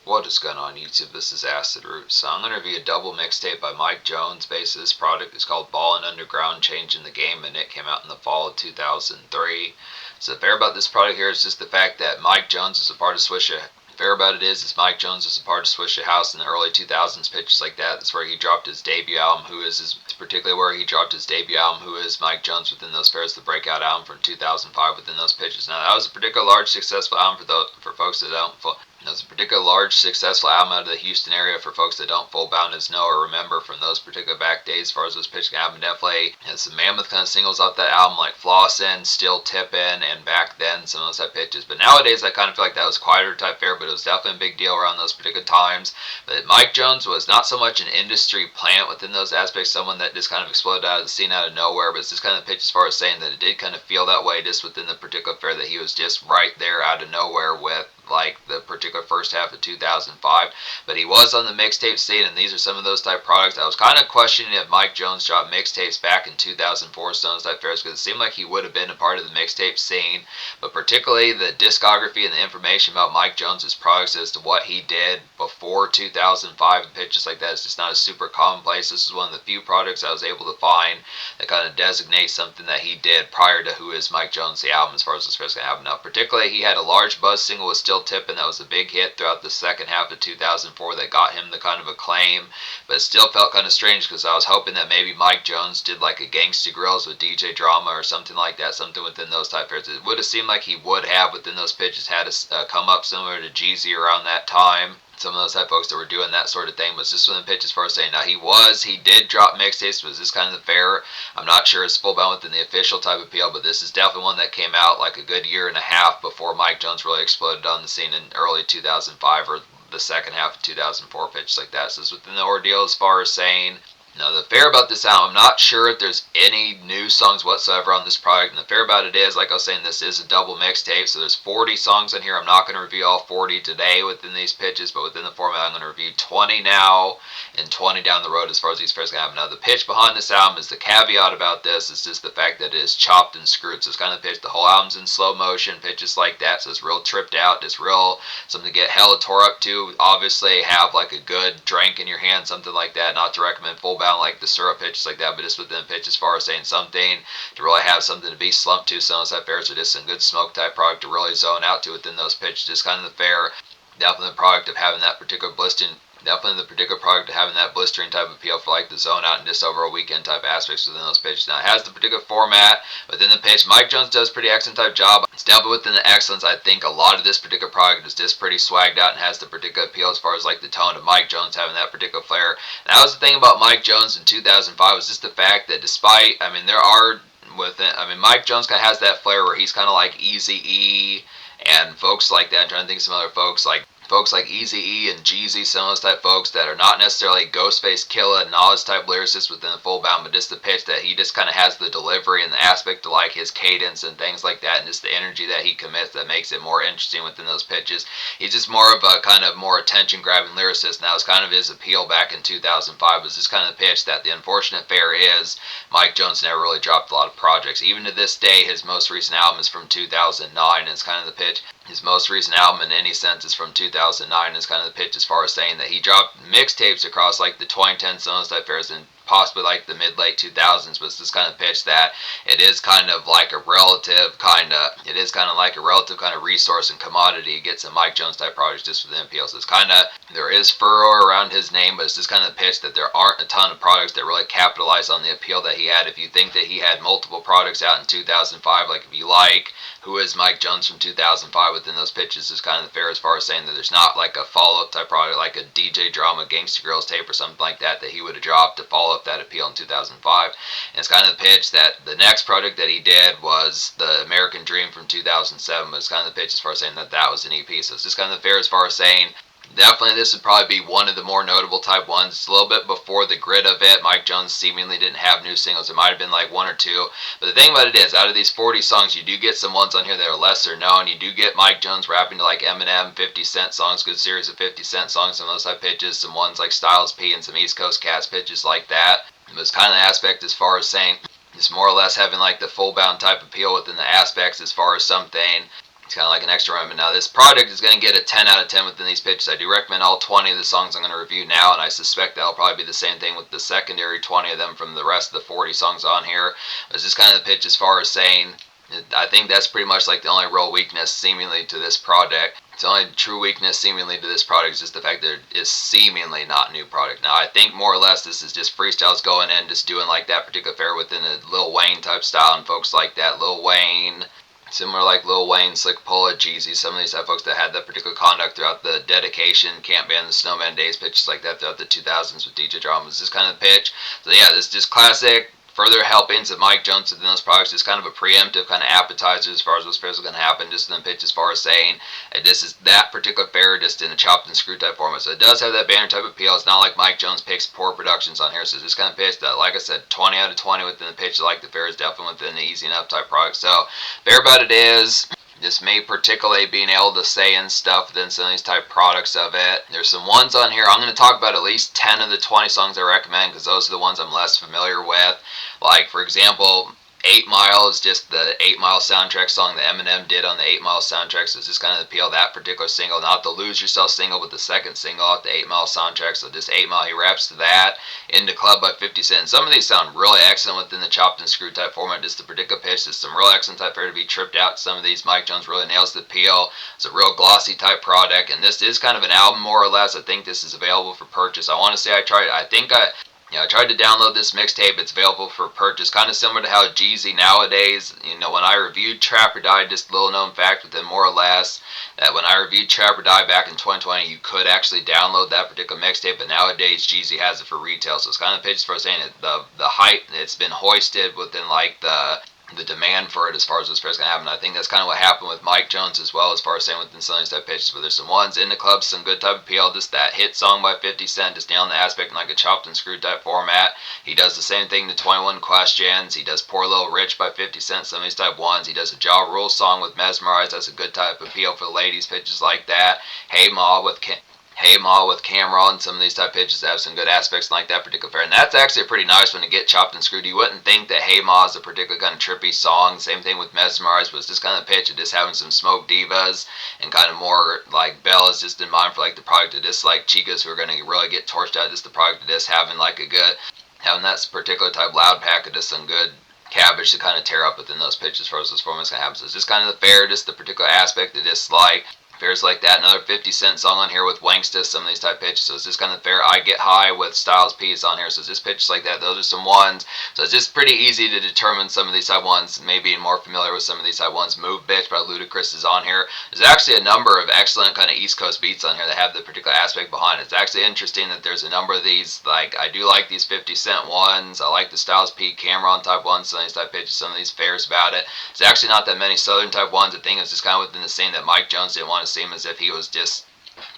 What is going on YouTube? This is Acid Root. So I'm going to review a double mixtape by Mike Jones. Basically, this product is called Ballin Underground, Changin the Game, and it came out in the fall of 2003. So the fair about this product here is just the fact that Mike Jones is a part of Swisha. The fair about it is Mike Jones was a part of Swisha House in the early 2000s, pitches like that. That's where he dropped his debut album, particularly where he dropped his debut album, Who Is Mike Jones, within those fairs, the breakout album from 2005 within those pitches. Now, that was a particular large successful album for folks that don't it was a particular large successful album out of the Houston area for folks that don't full bounders know or remember from those particular back days as far as those pitching album. Definitely had some mammoth kind of singles off that album like Flossin', Still Tippin', and back then some of those type pitches. But nowadays I kind of feel like that was quieter type fare, but it was definitely a big deal around those particular times. But Mike Jones was not so much an industry plant within those aspects, someone that just kind of exploded out of the scene out of nowhere, but it's just kind of the pitch as far as saying that it did kind of feel that way just within the particular fair, that he was just right there out of nowhere with like the particular first half of 2005, but he was on the mixtape scene, and these are some of those type products. I was kind of questioning if Mike Jones dropped mixtapes back in 2004 Stones type fairs, because it seemed like he would have been a part of the mixtape scene, but particularly the discography and the information about Mike Jones's products as to what he did before 2005 and pitches like that is just not a super commonplace. This is one of the few products I was able to find that kind of designates something that he did prior to Who Is Mike Jones, the album, as far as this first going to happen. Now, particularly, he had a large buzz single with Still Tippin' that was a big hit throughout the second half of 2004 that got him the kind of acclaim, but it still felt kind of strange because I was hoping that maybe Mike Jones did like a Gangsta Grills with DJ Drama or something like that, something within those type fairs. It would have seemed like he would have within those pitches had a come up similar to Jeezy around that time. Some of those type folks that were doing that sort of thing, but just within the pitches for saying now he did drop mixtapes. Was this kind of the fair? I'm not sure it's full bound within the official type of appeal, but this is definitely one that came out like a good year and a half before Mike Jones really exploded on the scene in early 2005 or the second half of 2004, pitches like that. So it's within the ordeal as far as saying. Now, the fair about this album, I'm not sure if there's any new songs whatsoever on this product, and the fair about it is, like I was saying, this is a double mixtape, so there's 40 songs on here. I'm not going to review all 40 today within these pitches, but within the format, I'm going to review 20 now and 20 down the road as far as these fairs happen. Now, the pitch behind this album is the caveat about this is just the fact that it is chopped and screwed, so it's kind of the pitch. The whole album's in slow motion, pitches like that, so it's real tripped out, it's real something to get hella tore up to. Obviously, have like a good drink in your hand, something like that. Not to recommend full like the syrup pitches like that, but just within the pitch as far as saying something to really have something to be slumped to. Some of those fairs are just some good smoke type product to really zone out to within those pitches. Just kind of the fair, definitely the product of having that particular blistering. Definitely the particular product of having that blistering type of appeal for like the zone out and just over a weekend type aspects within those pitches. Now it has the particular format within the pitch. Mike Jones does a pretty excellent type job. It's definitely within the excellence. I think a lot of this particular product is just pretty swagged out and has the particular appeal as far as like the tone of Mike Jones having that particular flair. And that was the thing about Mike Jones in 2005 was just the fact that despite, Mike Jones kind of has that flair where he's kind of like Eazy-E and folks like that. I'm trying to think of some other folks like Eazy-E and Jeezy, some of those type folks that are not necessarily Ghostface Killah and all this type lyricists within the full bound, but just the pitch that he just kind of has the delivery and the aspect to like his cadence and things like that, and just the energy that he commits that makes it more interesting within those pitches. He's just more of a kind of more attention grabbing lyricist, and that was kind of his appeal back in 2005, was just kind of the pitch that the unfortunate fair is Mike Jones never really dropped a lot of projects. Even to this day, his most recent album is from 2009, and it's kind of the pitch. His most recent album in any sense is from 2009, is kind of the pitch as far as saying that he dropped mixtapes across like the 2010 Stones type fairs and possibly like the mid-late 2000s, but it's this kind of pitch that it is kind of like a relative kind of resource and commodity gets a Mike Jones type project just within appeal. So it's kind of, there is furrow around his name, but it's just kind of the pitch that there aren't a ton of products that really capitalize on the appeal that he had. If you think that he had multiple products out in 2005, like if you like Who Is Mike Jones from 2005 within those pitches, is kind of the fair as far as saying that there's not like a follow-up type product like a DJ Drama Gangsta Grills tape or something like that he would have dropped to follow up that appeal in 2005. And it's kind of the pitch that the next project that he did was the American Dream from 2007, but it's kind of the pitch as far as saying that that was an EP. So it's just kind of the fair as far as saying definitely this would probably be one of the more notable type ones. It's a little bit before the grid of it. Mike Jones seemingly didn't have new singles. There might have been like one or two. But the thing about it is, out of these 40 songs, you do get some ones on here that are lesser known. You do get Mike Jones rapping to like Eminem, 50 Cent songs, good series of 50 Cent songs, some of those type pitches, some ones like Styles P and some East Coast Cats pitches like that. But it's kind of the aspect as far as saying it's more or less having like the full bound type appeal within the aspects as far as something It's kind of like an extra run. But now this product is going to get a 10 out of 10 within these pitches. I do recommend all 20 of the songs I'm going to review now, and I suspect that'll probably be the same thing with the secondary 20 of them from the rest of the 40 songs on here. But it's just kind of the pitch as far as saying, I think that's pretty much like the only real weakness seemingly to this product. The only true weakness seemingly to this product is just the fact that it is seemingly not new product. Now I think more or less this is just freestyles going in, just doing like that particular fare within a Lil Wayne type style, and folks like that, Lil Wayne, similar like Lil Wayne, Slick Pulla, Jeezy, some of these type folks that had that particular conduct throughout the Dedication, Camp Band, the Snowman Days, pitches like that throughout the 2000s with DJ Dramas. This kind of pitch. So yeah, this is just classic. Further helpings of Mike Jones within those products is kind of a preemptive kind of appetizer as far as what's going to happen, just in the pitch as far as saying this is that particular fare just in a chopped and screwed type format. So it does have that banner type appeal. It's not like Mike Jones picks poor productions on here. So it's this kind of pitch that, like I said, 20 out of 20 within the pitch. Like the fare is definitely within the easy enough type product. So fair about it is, this may particularly being able to say and stuff within some of these type products of it. There's some ones on here. I'm going to talk about at least 10 of the 20 songs I recommend because those are the ones I'm less familiar with. Like, for example, 8 Mile is just the 8 Mile soundtrack song that Eminem did on the 8 Mile soundtrack. So it's just kind of the appeal of that particular single. Not the Lose Yourself single, but the second single off the 8 Mile soundtrack. So just 8 Mile, he raps to that. Into Club by 50 Cent. And some of these sound really excellent within the chopped and screwed type format. Just the particular pitch. There's some real excellent type fare to be tripped out. Some of these, Mike Jones really nails the appeal. It's a real glossy type product. And this is kind of an album more or less. I think this is available for purchase. I want to say I tried to download this mixtape. It's available for purchase, kind of similar to how Jeezy nowadays, when I reviewed Trap or Die, just a little known fact with him more or less, that when I reviewed Trap or Die back in 2020, you could actually download that particular mixtape, but nowadays Jeezy has it for retail. So it's kind of pitched for saying it, the hype, it's been hoisted within like the demand for it as far as what's going to happen. I think that's kind of what happened with Mike Jones as well, as far as saying within some of these type pitches. But there's some ones in the club, some good type appeal. Just that hit song by 50 Cent, just down the aspect in like a chopped and screwed type format. He does the same thing to 21 Questions. He does Poor Little Rich by 50 Cent, some of these type ones. He does a Ja Rule song with Mesmerize. That's a good type appeal for the ladies, pitches like that. Hey Ma with Cameron, some of these type pitches have some good aspects like that particular fare. And that's actually a pretty nice one to get chopped and screwed. You wouldn't think that Hey Ma is a particular kind of trippy song. Same thing with Mesmerize, but it's just kind of pitch of just having some Smoke Divas and kind of more like Bella's just in mind for like the product of this, like Chicas who are going to really get torched out. Just the product of this having like having that particular type loud pack of just some good cabbage to kind of tear up within those pitches for those formats going to happen. So it's just kind of the fare, just the particular aspect of this like fares like that. Another 50 Cent song on here with Wanksta, some of these type pitches. So it's just kind of fair. I Get High with Styles P is on here. So it's just pitches like that. Those are some ones. So it's just pretty easy to determine some of these type ones. Maybe more familiar with some of these type ones. Move Bitch by Ludacris is on here. There's actually a number of excellent kind of East Coast beats on here that have the particular aspect behind it. It's actually interesting that there's a number of these. Like, I do like these 50 Cent ones. I like the Styles P, Cameron type ones. Some of these type pitches, some of these fares about it. It's actually not that many Southern type ones. The thing is just kind of within the scene that Mike Jones didn't want to seem as if he was just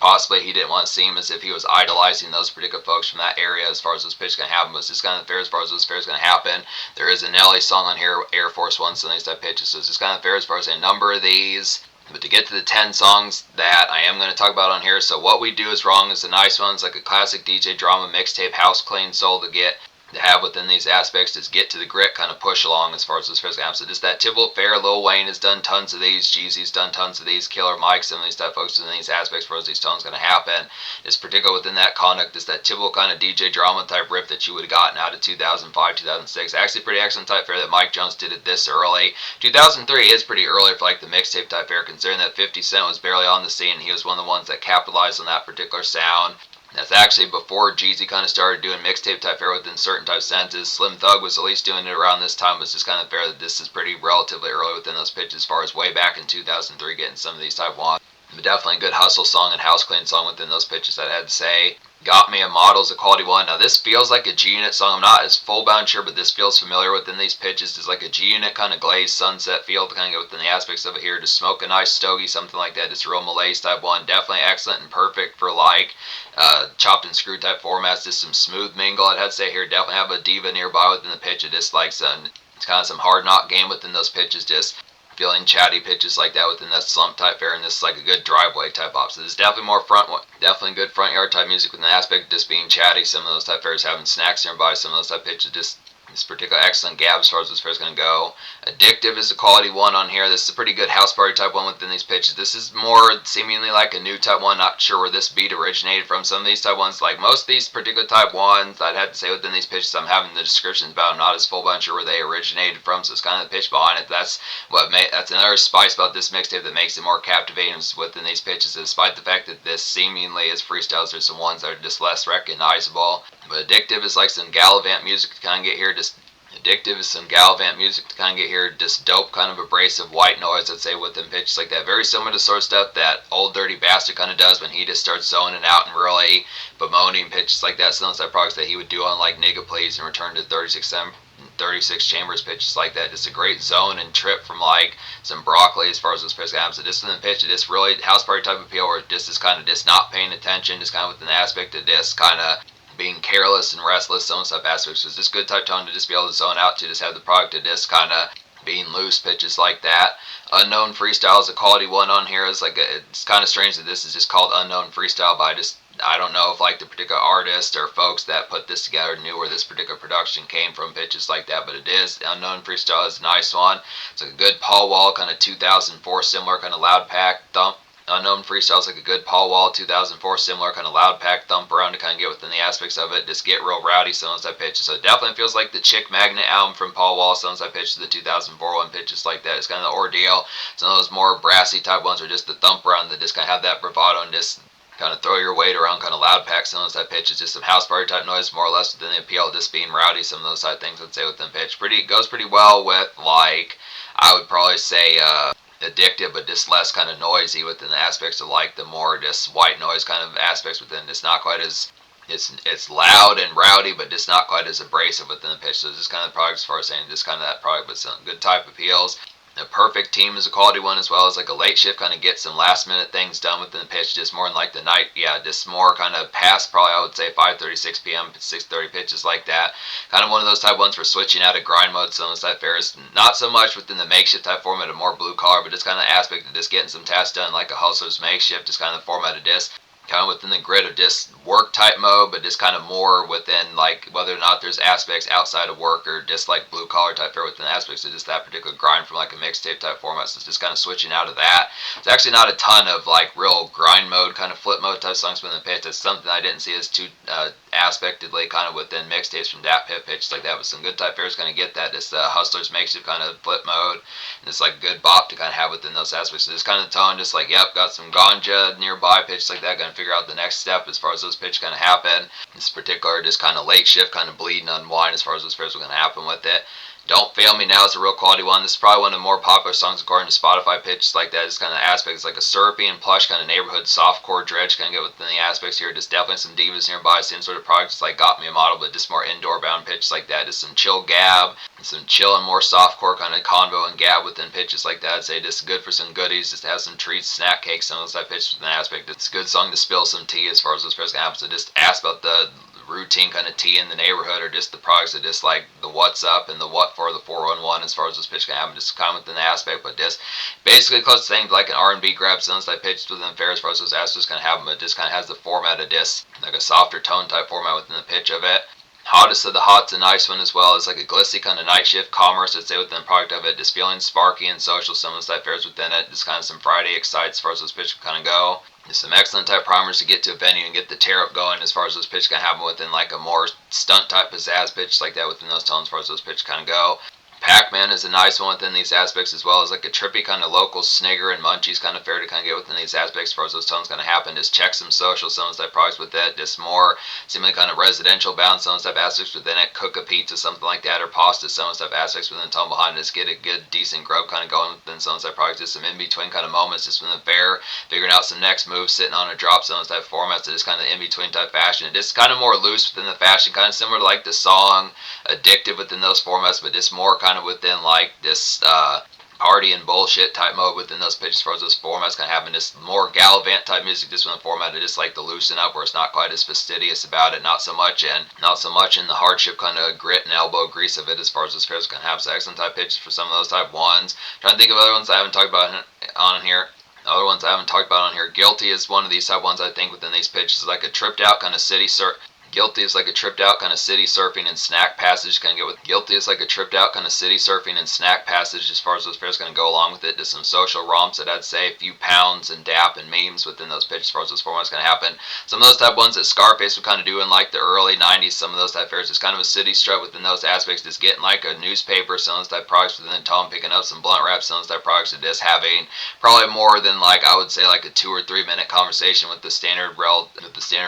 possibly he didn't want to seem as if he was idolizing those particular folks from that area as far as those pitches going to happen. But it's just kind of fair as far as those fairs going to happen. There is a Nelly song on here, Air Force One, some of these type pitches. So it's just kind of fair as far as a number of these. But to get to the 10 songs that I am going to talk about on here, so What We Do Is Wrong is the nice ones, like a classic DJ drama mixtape, house clean soul to have within these aspects is get to the grit, kind of push along as far as this first happens. So just that typical fare. Lil Wayne has done tons of these. Jeezy's done tons of these. Killer Mike, some of these type folks within these aspects where these tones going to happen. It's particular within that conduct. Just that typical kind of DJ drama type riff that you would have gotten out of 2005, 2006. Actually pretty excellent type fare that Mike Jones did it this early. 2003 is pretty early for like the mixtape type fare, considering that 50 Cent was barely on the scene. He was one of the ones that capitalized on that particular sound. That's actually before Jeezy kind of started doing mixtape type fare within certain type senses. Slim Thug was at least doing it around this time. It's just kind of fair that this is pretty relatively early within those pitches as far as way back in 2003 getting some of these type ones. But definitely a good hustle song and house clean song within those pitches, I'd have to say. Got Me a Model's a quality one. Now this feels like a G-Unit song. I'm not as full bound sure, but this feels familiar within these pitches. It's like a G-Unit kind of glazed sunset feel to kind of get within the aspects of it here. To smoke a nice stogie, something like that. It's a real Malaise type one. Definitely excellent and perfect for like chopped and screwed type formats. Just some smooth mingle, I'd have to say here. Definitely have a diva nearby within the pitch. It just like it's kind of some hard knock game within those pitches. Just feeling chatty pitches like that within that slump type fare, and this is like a good driveway type op. So this is definitely definitely good front yard type music with an aspect of just being chatty. Some of those type fares having snacks nearby, some of those type pitches just This particular excellent gab as far as this pair is going to go. Addictive is a quality one on here. This is a pretty good house party type one within these pitches. This is more seemingly like a new type one. Not sure where this beat originated from. Some of these type ones, like most of these particular type ones, I'd have to say within these pitches, I'm having the descriptions about them not as full bunch sure where they originated from. So it's kind of the pitch behind it. That's another spice about this mixtape that makes it more captivating within these pitches. Despite the fact that this seemingly is freestyles, there's some ones that are just less recognizable. But addictive is like some gallivant music to kind of get here. Addictive is some gallivant music to kind of get here. Just dope, kind of abrasive white noise, I'd say, within pitches like that. Very similar to sort of stuff that Old Dirty Bastard kind of does when he just starts zoning out and really bemoaning pitches like that. Some of those products that he would do on like Nigga Please and Return to 36 Chambers pitches like that. Just a great zone and trip from like some broccoli as far as this pitch happens. So just in the pitch, it just really house party type of appeal where it just is kind of just not paying attention, just kind of within the aspect of this kind of being careless and restless, some type aspects. So it's just good type tone to just be able to zone out to just have the product of this kind of being loose pitches like that. Unknown Freestyle is a quality one on here. It's kind of strange that this is just called Unknown Freestyle, but I don't know if like the particular artist or folks that put this together knew where this particular production came from, pitches like that, but it is. Unknown Freestyle is a nice one. It's like a good Paul Wall kind of 2004 similar kind of loud pack thump. Unknown Freestyle is like a good Paul Wall 2004 similar kind of loud pack thump around to kind of get within the aspects of it. Just get real rowdy, some of those type pitches. So it definitely feels like the Chick Magnet album from Paul Wall, some of those type pitches, the 2004 one pitches like that. It's kind of the ordeal. Some of those more brassy type ones are just the thump around that just kind of have that bravado and just kind of throw your weight around, kind of loud pack, some of those type pitches, just some house party type noise, more or less within the appeal of just being rowdy, some of those type things I'd say within pitch. Goes pretty well with, like, I would probably say, addictive, but just less kind of noisy within the aspects of like the more just white noise kind of aspects within. It's not quite as, it's loud and rowdy, but just not quite as abrasive within the pitch. So it's just kind of the product as far as saying just kind of that product, but some good type appeals. The Perfect Team is a quality one as well as like a late shift, kind of get some last minute things done within the pitch, just more in like the night, just more kind of past probably I would say 5:36 p.m. 6:30 pitches like that. Kind of one of those type ones for switching out of grind mode, some of those type fares. Not so much within the makeshift type format of more blue collar, but just kind of aspect of just getting some tasks done like a hustler's makeshift, just kind of the format of this. Kind of within the grid of just work type mode, but just kind of more within like whether or not there's aspects outside of work or just like blue collar type fare within aspects of just that particular grind from like a mixtape type format. So it's just kind of switching out of that. It's actually not a ton of like real grind mode kind of flip mode type songs within the pitch. That's something I didn't see as too aspectedly kind of within mixtapes from that pitch like that, but some good type fares kind of get that. Just hustlers makeshift kind of flip mode, and it's like good bop to kind of have within those aspects. So just kind of tone, just like got some ganja nearby pitch like that, gonna figure out the next step as far as those pitch kind of happen. This particular just kind of late shift, kind of bleed and unwind as far as those pairs are going to happen with it. Don't Fail Me Now is a real quality one. This is probably one of the more popular songs according to Spotify pitches like that. It's kind of aspects like a syrupy and plush kind of neighborhood softcore dredge kind of get within the aspects here. Just definitely some divas nearby, same sort of products like Got Me a Model, but just more indoor bound pitches like that. Just some chill gab, some chill and more softcore kind of convo and gab within pitches like that. I'd say just good for some goodies, just to have some treats, snack cakes, some of those type pitches within the aspect. It's a good song to spill some tea as far as those pairs can happen. So just ask about the routine kind of tea in the neighborhood, or just the products that just like the what's up and the what for the 411 as far as this pitch can happen, just kind of within the aspect, but just basically close to things like an R&B grab sounds like pitches within fair as far as those aspects kind of happen, but just kind of has the format of this, like a softer tone type format within the pitch of it. Hottest of the Hot's a nice one as well. It's like a glitzy kind of night shift commerce, I'd say, within the product of it. Just feeling sparky and social, some of those type fares within it. Just kind of some Friday excites as far as those pitches kind of go. Just some excellent type primers to get to a venue and get the tear up going as far as those pitches can happen within like a more stunt type pizzazz pitch like that within those tones as far as those pitches kind of go. Pac-Man is a nice one within these aspects as well as like a trippy kind of local snigger and munchies kind of fair to kind of get within these aspects as far as those tones going to happen. Just check some social, some of those type products with that. Just more seemingly kind of residential bound, some of those type aspects within it. Cook a pizza, something like that, or pasta, some of those type aspects within the tone behind it. Just get a good, decent grub kind of going within some of those type products. Just some in-between kind of moments just within the fair, figuring out some next moves, sitting on a drop, some of those type formats. Just kind of in-between type fashion. Just kind of more loose within the fashion, kind of similar to like the song Addictive within those formats, but just more kind of within like this party and bullshit type mode within those pitches as far as those formats kind of having this more gallivant type music just within the format of just like the loosen up where it's not quite as fastidious about it, not so much in the hardship kind of grit and elbow grease of it as far as those pairs can have. So excellent type pitches for some of those type ones. Trying to think of other ones I haven't talked about on here. Other ones I haven't talked about on here. Guilty is one of these type ones I think within these pitches, like a tripped out kind of city Guilty is like a tripped out kind of city surfing and snack passage. Kind of get with guilty is like a tripped out kind of city surfing and snack passage as far as those pairs going to go along with it. Just some social romps that I'd say a few pounds and dap and memes within those pitches as far as those formats going to happen. Some of those type ones that Scarface would kind of do in like the early 90s, some of those type fairs, just kind of a city strut within those aspects, just getting like a newspaper, selling those type products within the tone, picking up some blunt wraps, selling those type products, and just having probably more than like I would say like a 2 or 3 minute conversation with the standard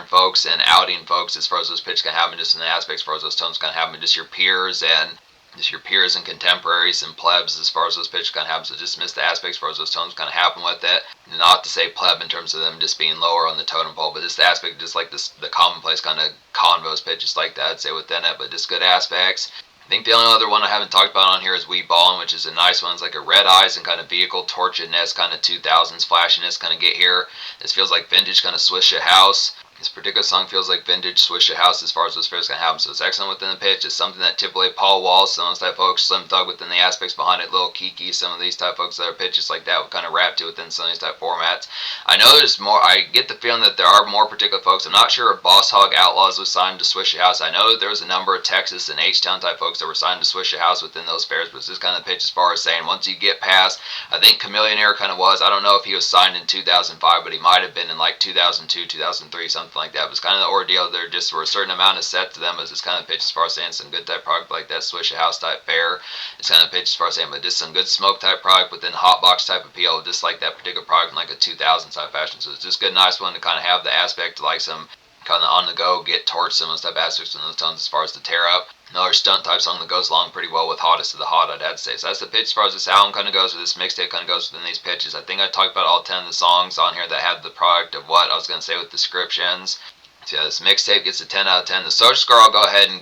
folks and outing folks as far as those pitches can happen, just in the aspects as far as those tones can happen, just your peers and contemporaries and plebs as far as those pitches kind of happen. So just miss the aspects as far as those tones kind of happen with it. Not to say pleb in terms of them just being lower on the totem pole, but just the aspect, just like this, the commonplace kind of convos pitches like that, I'd say within it, but just good aspects. I think the only other one I haven't talked about on here is We Ballin', which is a nice one. It's like a red eyes and kind of vehicle torturedness, kind of 2000s flashiness kind of get here. This feels like vintage kind of Swish a House. This particular song feels like vintage Swish a House as far as those fairs can happen. So it's excellent within the pitch. It's something that typically Paul Walls, some of those type folks, Slim Thug within the aspects behind it, Lil Kiki, some of these type folks that are pitches like that would kind of rap to within some of these type formats. I know there's more. I get the feeling that there are more particular folks. I'm not sure if Boss Hog Outlaws was signed to Swish a House. I know that there was a number of Texas and H-Town type folks that were signed to Swish a House within those fairs, but it's just kind of pitch as far as saying once you get past, I think Chameleonaire kind of was. I don't know if he was signed in 2005, but he might have been in like 2002, 2003, something like that. It was kind of the ordeal. There just were a certain amount of set to them as this kind of pitch as far as saying some good type product like that Swish a House type fair. It's kind of pitch as far as saying, but just some good smoke type product within hotbox type appeal, just like that particular product in like a 2000 type fashion. So it's just a good, nice one to kind of have the aspect to like some kind of on the go, get torch, some of those type aspects in those tones as far as the tear up. Another stunt type song that goes along pretty well with Hottest of the Hot, I'd have to say. So that's the pitch as far as this album kind of goes, or this mixtape kind of goes within these pitches. I think I talked about all 10 of the songs on here that had the product of what I was going to say with descriptions. So yeah, this mixtape gets a 10 out of 10. The social score I'll go ahead and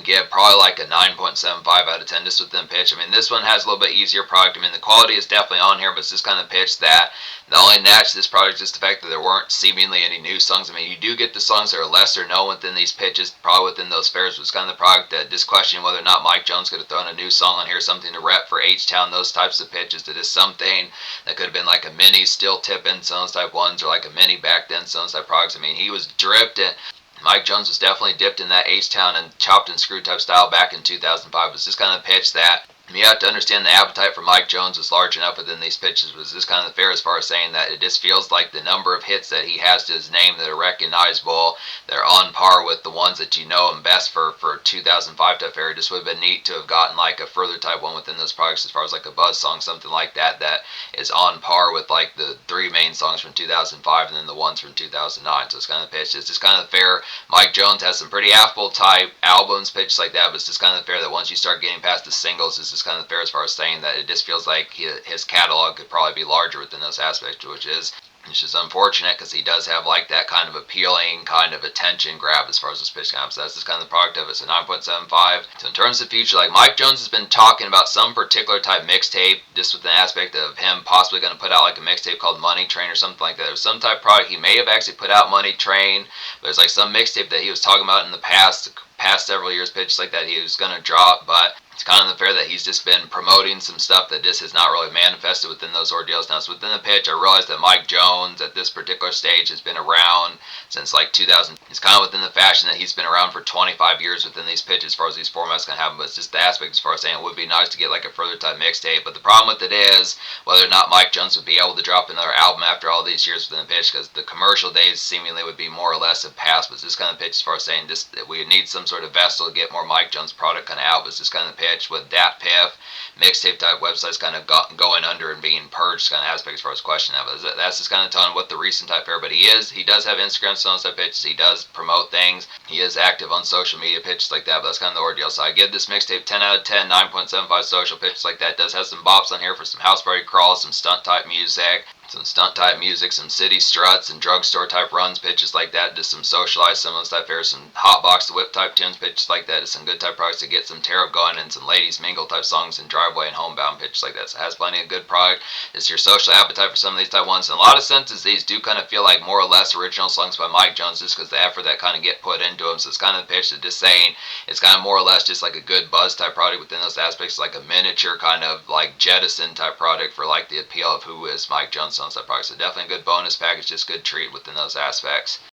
give. Probably like a 9.75 out of 10 just within pitch. I mean, this one has a little bit easier product. I mean, the quality is definitely on here, but it's just kind of pitch that the only natch to this product is just the fact that there weren't seemingly any new songs. I mean, you do get the songs that are lesser known within these pitches, probably within those fairs, but it's kind of the product that just questioning whether or not Mike Jones could have thrown a new song on here, something to rep for H-Town, those types of pitches, that is something that could have been like a mini Still Tippin', some of those type ones, or like a mini back then, some of those type products. I mean, he was dripped and Mike Jones was definitely dipped in that H-Town and chopped and screwed type style back in 2005. It's just kind of pitch that you have to understand the appetite for Mike Jones was large enough within these pitches. Was this kind of fair as far as saying that it just feels like the number of hits that he has to his name that are recognizable, they're on par with the ones that you know him best for 2005 type fair. It just would have been neat to have gotten like a further type one within those products as far as like a buzz song, something like that that is on par with like the 3 main songs from 2005 and then the ones from 2009. So it's kind of pitched. It's just kind of fair. Mike Jones has some pretty affable type albums pitched like that, but it's just kind of fair that once you start getting past the singles, it's just kind of fair as far as saying that it just feels like his catalog could probably be larger within those aspects, which is unfortunate because he does have like that kind of appealing kind of attention grab as far as this pitch comes. So that's just kind of the product of it. So 9.75. So in terms of future, like Mike Jones has been talking about some particular type mixtape, just with the aspect of him possibly going to put out like a mixtape called Money Train or something like that. There's some type of product he may have actually put out Money Train, but there's like some mixtape that he was talking about in the past several years, pitches like that he was going to drop, but it's kind of unfair that he's just been promoting some stuff that just has not really manifested within those ordeals. Now, so within the pitch, I realized that Mike Jones at this particular stage has been around since like 2000. It's kind of within the fashion that he's been around for 25 years within these pitches as far as these formats can happen, but it's just the aspect as far as saying it would be nice to get like a further type mixtape. But the problem with it is whether or not Mike Jones would be able to drop another album after all these years within the pitch, because the commercial days seemingly would be more or less have passed. But it's just kind of pitch as far as saying just that we need some sort of vessel to get more Mike Jones product kind of out. But it's just kind of pitch with that piff mixtape type websites kind of going under and being purged kind of aspect as far as question that. But that's just kind of telling what the recent type fair. But he does have Instagram songs type pitches. He does promote things. He is active on social media pitches like that. But that's kind of the ordeal. So I give this mixtape 10 out of 10, 9.75 social pitches like that. It does have some bops on here for some house party crawls, some stunt type music. Some city struts and drugstore type runs, pitches like that, just some socialized, some of those type fairs, some hotbox the whip type tunes, pitches like that, just some good type products to get some tear up going, and some ladies mingle type songs and driveway and homebound pitches like that. So it has plenty of good product. It's your social appetite for some of these type ones. In a lot of senses, these do kind of feel like more or less original songs by Mike Jones, just because the effort that kind of get put into them. So it's kind of the pitch that just saying it's kind of more or less just like a good buzz type product within those aspects, like a miniature kind of like jettison type product for like the appeal of who is Mike Jones on that product. So definitely a good bonus package, just good treat within those aspects.